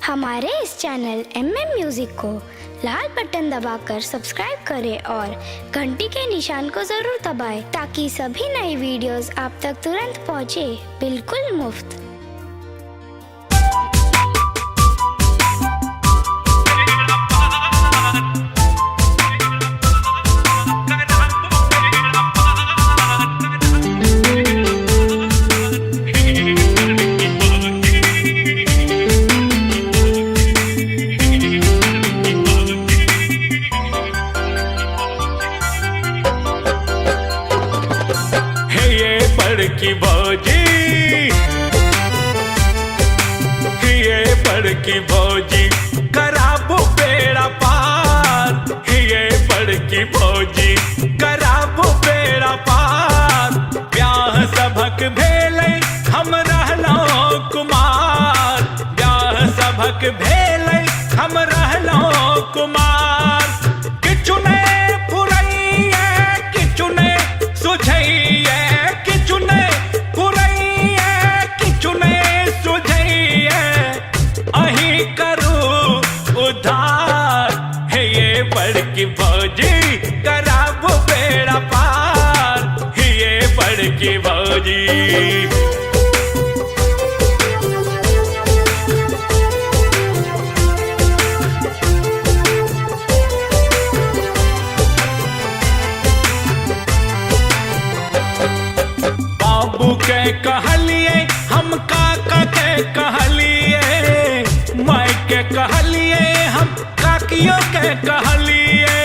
हमारे इस channel MM music को लाल button दबाकर सब्सक्राइब करें और घंटी के निशान को जरूर दबाएं ताकि सभी नई वीडियोस आप तक तुरंत पहुंचे, बिल्कुल मुफ्त। बड़की भौजी, ये बड़की भौजी कराबो बेड़ा पार, ये बड़की भौजी कराबो बेड़ा पार। ब्याह सभक भेलै हम रहलहुँ कुमार, ब्याह सभक भेलै हम रहलहुँ कुमार। किछु नहि फुरैये किछु नहि सुझैये, बड़की भौजी कराबो बेड़ा पार, ये बड़की भौजी। बाबू के कहलिए हम काका के कहलिए, माई के कहलिए हम काकियों के कहलिए।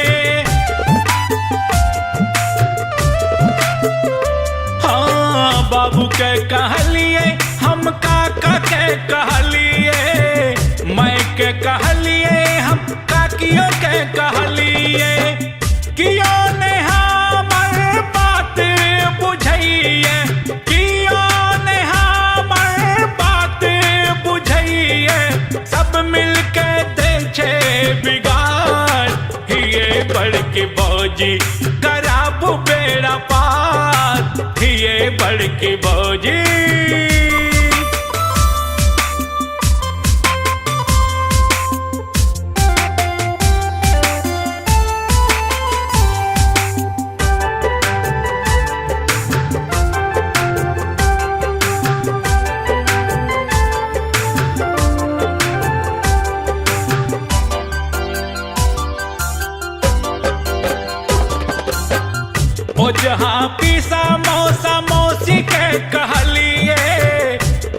हाँ बाबू के कहलिए हम काका के कहलिए, माई के कहलिए हम काकियों के कहलिए। कियो ने हमर बात बुझैये, कियो ने हमर बात बुझैये, सब मिलके दै छै बिगाड़। ये बड़की भौजी कराबो बेड़ा पार, ये बड़की भौजी। ओ जहाँ पीसा मौसा मौसी के कहलिए,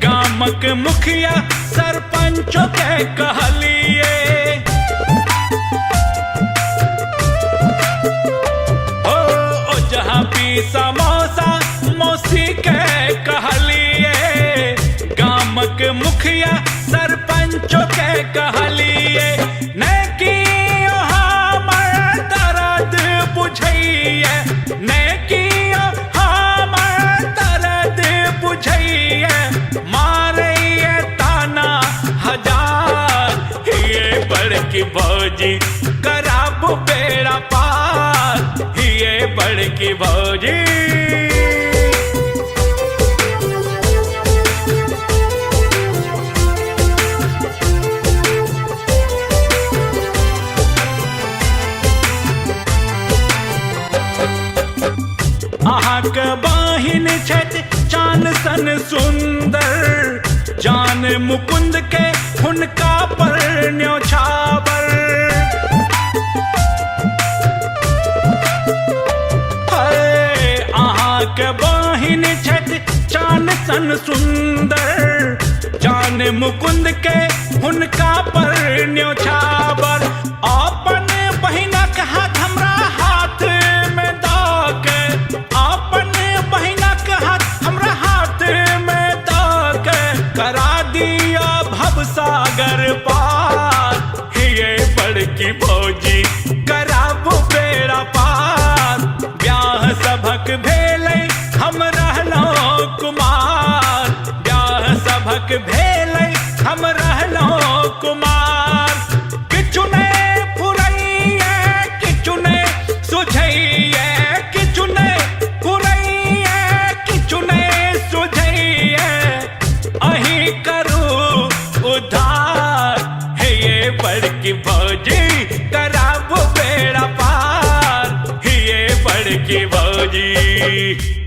गामक मुखिया सरपंचों के कहलिए। ओ जहाँ पीसा मौसा मौसी के कहलिए, गामक मुखिया सरपंचों के कहलिए। नहीं कियो हमर दर्द बुझैये, मारैये ताना हजार। ये बड़की भौजी कराबो बेड़ा पार, ये बड़की भौजी। अहाँक बहिन छथि चान सन सुंदर, जान मुकुंद के हुनका पर न्योछावर। अहाँक बहिन छथि चान सन सुंदर, जान मुकुंद के हुनका पर न्योछावर। अपन बहिनक हाथ हमरा हाथ में दाके, अपन बहिनक हाथ हमरा हाथ में दाके, करा दिया भवसागर पार। ये बड़की भौजी कराबो बेड़ा पार, ब्याह सभक भेलै हम रहलहुँ कुमार, ब्याह सभक भेलै हम रहलहुँ कुमार। किछु नहि फुरैये किछु नहि सुझैये, किछु नहि फुरैये किछु नहि सुझैये, अहीं करू उद्धार। भौजी कराबो बेड़ा पार, ये बड़की भौजी।